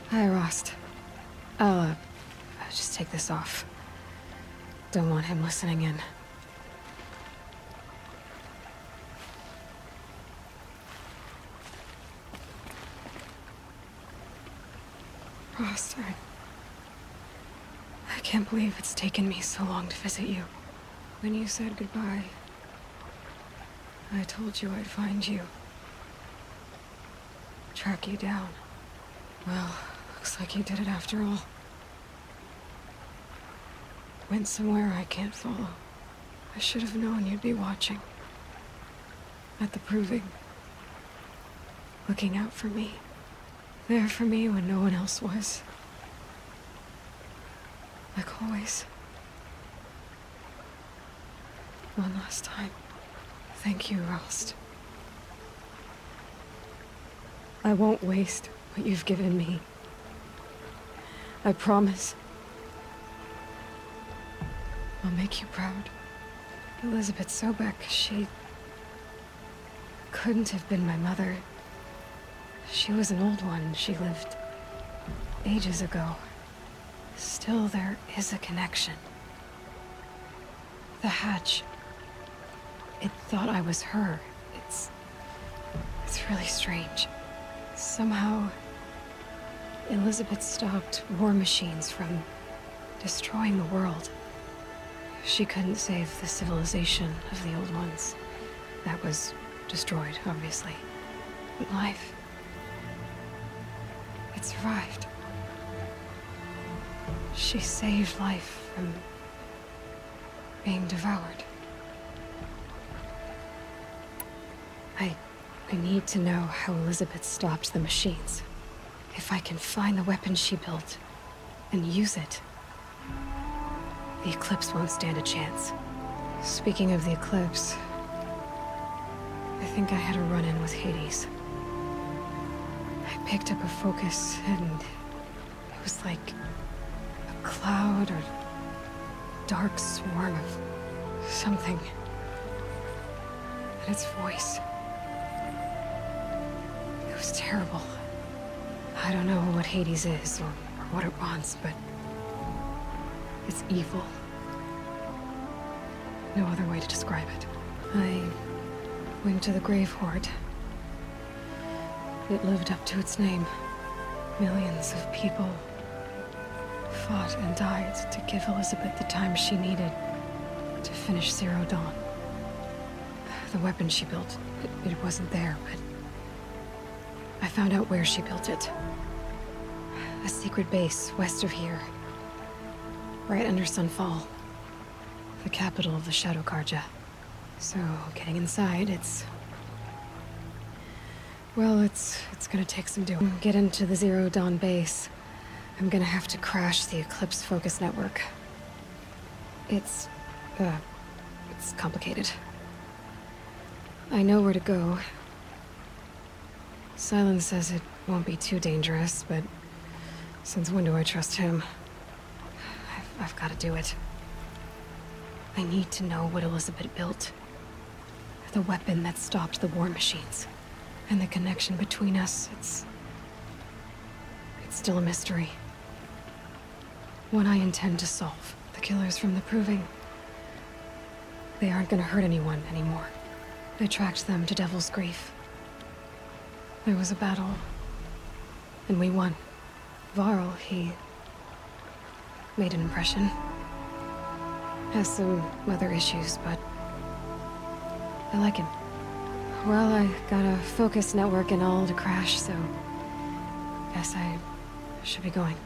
Hi, Rost. I'll just take this off. Don't want him listening in. Rost, I can't believe it's taken me so long to visit you. When you said goodbye, I told you I'd find you. Track you down. Well, looks like you did it after all. Went somewhere I can't follow. I should have known you'd be watching. At the proving. Looking out for me. There for me when no one else was. Like always. One last time. Thank you, Rost. I won't waste what you've given me. I promise. I'll make you proud. Elizabeth Sobek, she couldn't have been my mother. She was an old one. She lived ages ago. Still, there is a connection. The hatch. It thought I was her. It's really strange. Somehow, Elizabeth stopped war machines from destroying the world. She couldn't save the civilization of the old ones. That was destroyed, obviously. But life, it survived. She saved life from being devoured. I need to know how Elizabeth stopped the machines. If I can find the weapon she built and use it, the Eclipse won't stand a chance. Speaking of the Eclipse, I think I had a run-in with Hades. I picked up a focus and it was like a cloud or dark swarm of something. And its voice. It was terrible. I don't know what Hades is or what it wants, but it's evil. No other way to describe it. I went to the Grave Horde. It lived up to its name. Millions of people fought and died to give Elizabeth the time she needed to finish Zero Dawn. The weapon she built, it wasn't there, but I found out where she built it. A secret base west of here. Right under Sunfall. The capital of the Shadow Karja. So, getting inside, well, it's gonna take some doing. Get into the Zero Dawn base. I'm gonna have to crash the Eclipse focus network. It's complicated. I know where to go. Silence says it won't be too dangerous, but since when do I trust him? I've got to do it. I need to know what Elizabeth built. The weapon that stopped the war machines. And the connection between us, it's still a mystery. One I intend to solve. The killers from the Proving. They aren't gonna hurt anyone anymore. I tracked them to Devil's Grief. There was a battle, and we won. Varl, he made an impression. Has some other issues, but I like him. Well, I got a focus network and all to crash, so guess I should be going.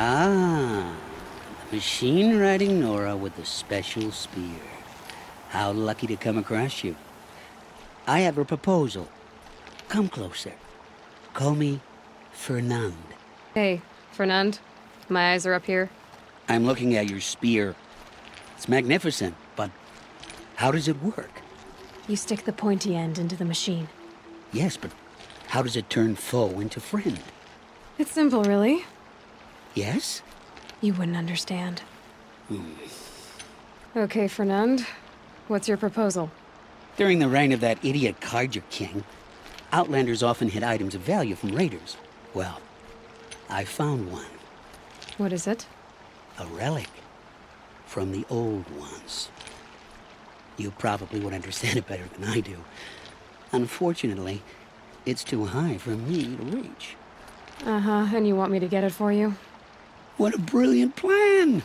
Ah, the machine-riding Nora with the special spear. How lucky to come across you. I have a proposal. Come closer. Call me Fernand. Hey, Fernand. My eyes are up here. I'm looking at your spear. It's magnificent, but how does it work? You stick the pointy end into the machine. Yes, but how does it turn foe into friend? It's simple, really. Yes? You wouldn't understand. Okay, Fernand. What's your proposal? During the reign of that idiot Carja King, Outlanders often hid items of value from raiders. Well, I found one. What is it? A relic from the old ones. You probably would understand it better than I do. Unfortunately, it's too high for me to reach. Uh-huh, and you want me to get it for you? What a brilliant plan!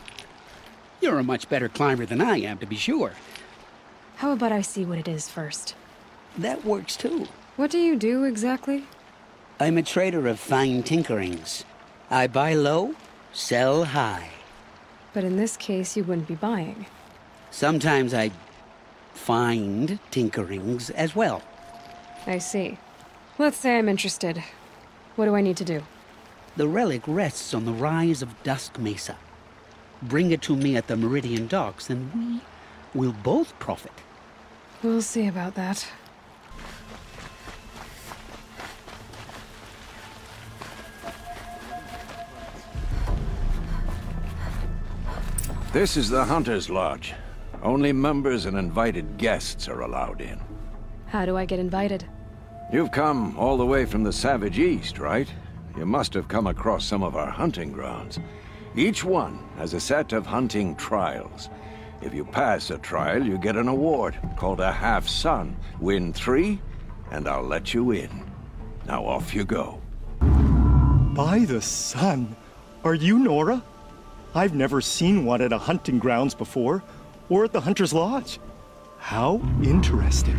You're a much better climber than I am, to be sure. How about I see what it is first? That works too. What do you do, exactly? I'm a trader of fine tinkerings. I buy low, sell high. But in this case, you wouldn't be buying. Sometimes I find tinkerings as well. I see. Let's say I'm interested. What do I need to do? The relic rests on the rise of Dusk Mesa. Bring it to me at the Meridian Docks, and we will both profit. We'll see about that. This is the Hunter's Lodge. Only members and invited guests are allowed in. How do I get invited? You've come all the way from the Savage East, right? You must have come across some of our hunting grounds. Each one has a set of hunting trials. If you pass a trial, you get an award called a half-sun. Win 3, and I'll let you in. Now off you go. By the sun! Are you Nora? I've never seen one at a hunting grounds before, or at the Hunter's Lodge. How interesting.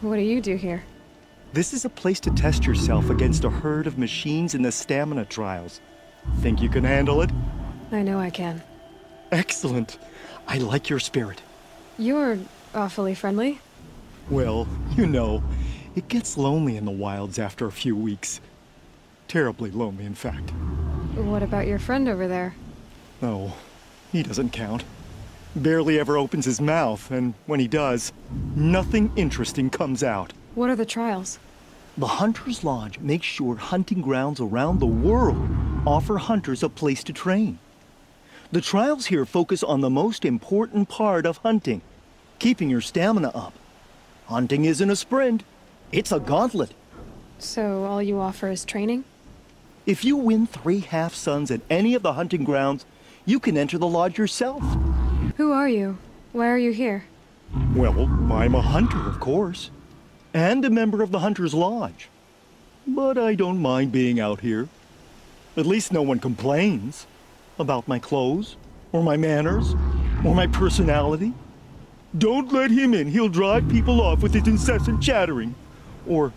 What do you do here? This is a place to test yourself against a herd of machines in the stamina trials. Think you can handle it? I know I can. Excellent. I like your spirit. You're awfully friendly. Well, you know, it gets lonely in the wilds after a few weeks. Terribly lonely, in fact. What about your friend over there? Oh, he doesn't count. Barely ever opens his mouth, and when he does, nothing interesting comes out. What are the trials? The Hunter's Lodge makes sure hunting grounds around the world offer hunters a place to train. The trials here focus on the most important part of hunting, keeping your stamina up. Hunting isn't a sprint, it's a gauntlet. So all you offer is training? If you win 3 half-suns at any of the hunting grounds, you can enter the lodge yourself. Who are you? Why are you here? Well, I'm a hunter, of course. And a member of the Hunter's Lodge. But I don't mind being out here. At least no one complains about my clothes, or my manners, or my personality. Don't let him in, he'll drive people off with his incessant chattering. Or,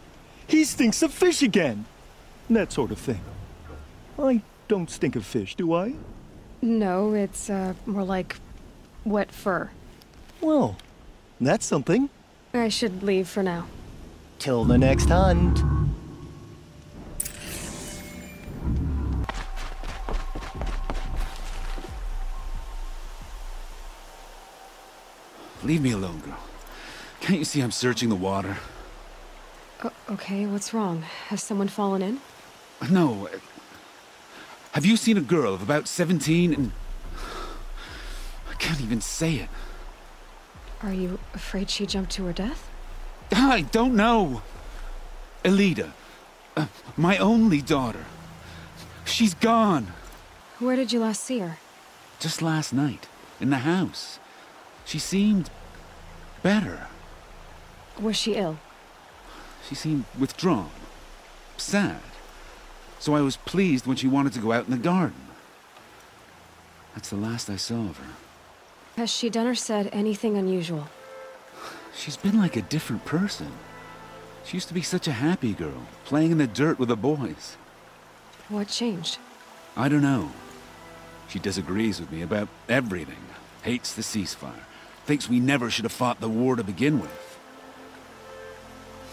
he stinks of fish again. That sort of thing. I don't stink of fish, do I? No, it's more like wet fur. Well, that's something. I should leave for now. Till the next hunt. Leave me alone, girl. Can't you see I'm searching the water? Okay, what's wrong? Has someone fallen in? No. Have you seen a girl of about 17 and... I can't even say it. Are you afraid she jumped to her death? I don't know. Elida. My only daughter. She's gone. Where did you last see her? Just last night. In the house. She seemed... better. Was she ill? She seemed withdrawn. Sad. So I was pleased when she wanted to go out in the garden. That's the last I saw of her. Has she done or said anything unusual? She's been like a different person. She used to be such a happy girl, playing in the dirt with the boys. What changed? I don't know. She disagrees with me about everything. Hates the ceasefire. Thinks we never should have fought the war to begin with.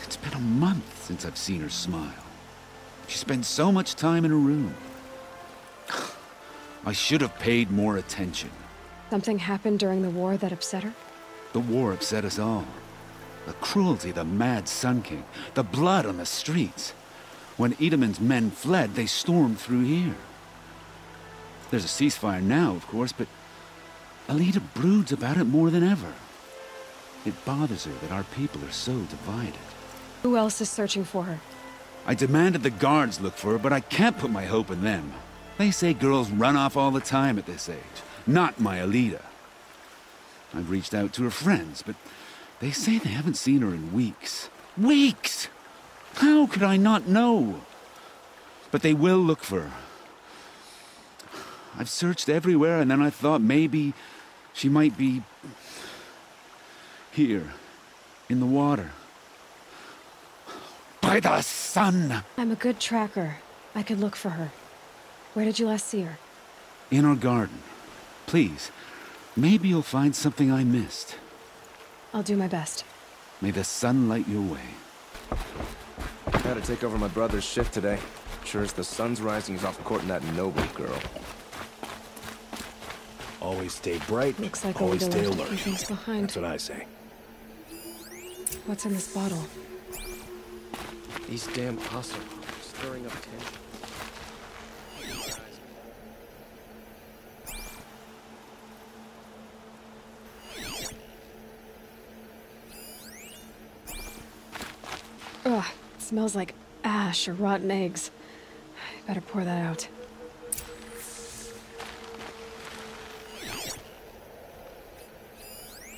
It's been a month since I've seen her smile. She spends so much time in her room. I should have paid more attention. Something happened during the war that upset her? The war upset us all. The cruelty of the mad Sun King, the blood on the streets. When Edelman's men fled, they stormed through here. There's a ceasefire now, of course, but Alita broods about it more than ever. It bothers her that our people are so divided. Who else is searching for her? I demanded the guards look for her, but I can't put my hope in them. They say girls run off all the time at this age. Not my Alita. I've reached out to her friends, but they say they haven't seen her in weeks. Weeks! How could I not know? But they will look for her. I've searched everywhere, and then I thought maybe she might be here, in the water. By the sun! I'm a good tracker. I could look for her. Where did you last see her? In our garden. Please, maybe you'll find something I missed. I'll do my best. May the sun light your way. I had to take over my brother's shift today. Sure as the sun's rising, he's off courting that noble girl. Always stay bright, Looks like always Alita stay left a few alert. things behind. That's what I say. What's in this bottle? These damn hustle stirring up tension. Ugh, it smells like ash or rotten eggs. I better pour that out.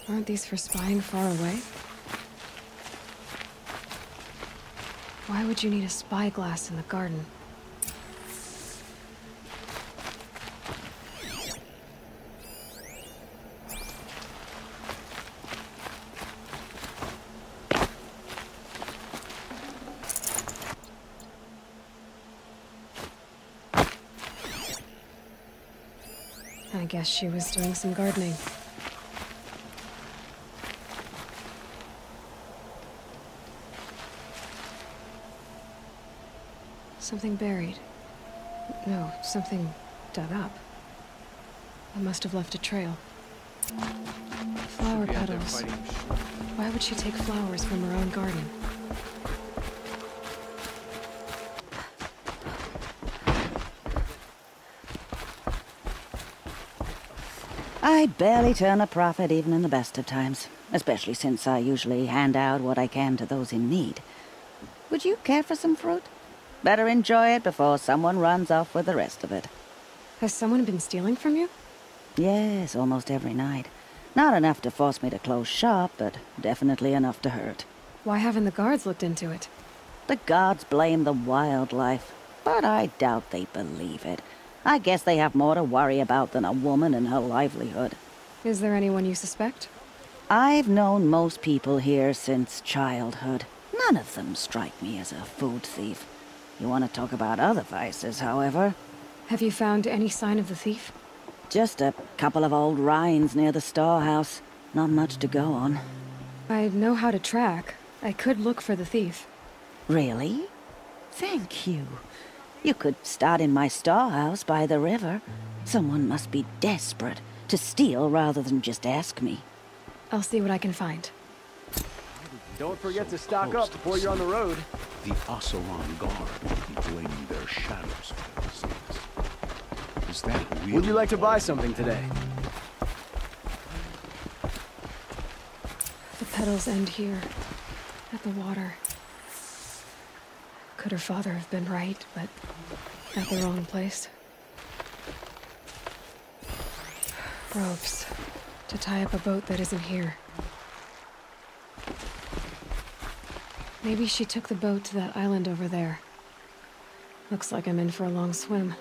Aren't these for spying far away? Why would you need a spyglass in the garden? I guess she was doing some gardening. Something buried. No, something dug up. I must have left a trail. Flower petals. Why would she take flowers from her own garden? I barely turn a profit even in the best of times, especially since I usually hand out what I can to those in need. Would you care for some fruit? Better enjoy it before someone runs off with the rest of it. Has someone been stealing from you? Yes, almost every night. Not enough to force me to close shop, but definitely enough to hurt. Why haven't the guards looked into it? The gods blame the wildlife, but I doubt they believe it. I guess they have more to worry about than a woman and her livelihood. Is there anyone you suspect? I've known most people here since childhood. None of them strike me as a food thief. You want to talk about other vices, however? Have you found any sign of the thief? Just a couple of old rinds near the storehouse. Not much to go on. I know how to track. I could look for the thief. Really? Thank you. You could start in my storehouse by the river. Someone must be desperate to steal rather than just ask me. I'll see what I can find. Don't forget to stock up before you're on the road. The Oseron Guard will be blaming their shadows for the disease. Is that really? Would you like to buy something today? The petals end here, at the water. Could her father have been right, but at the wrong place? Ropes, to tie up a boat that isn't here. Maybe she took the boat to that island over there. Looks like I'm in for a long swim.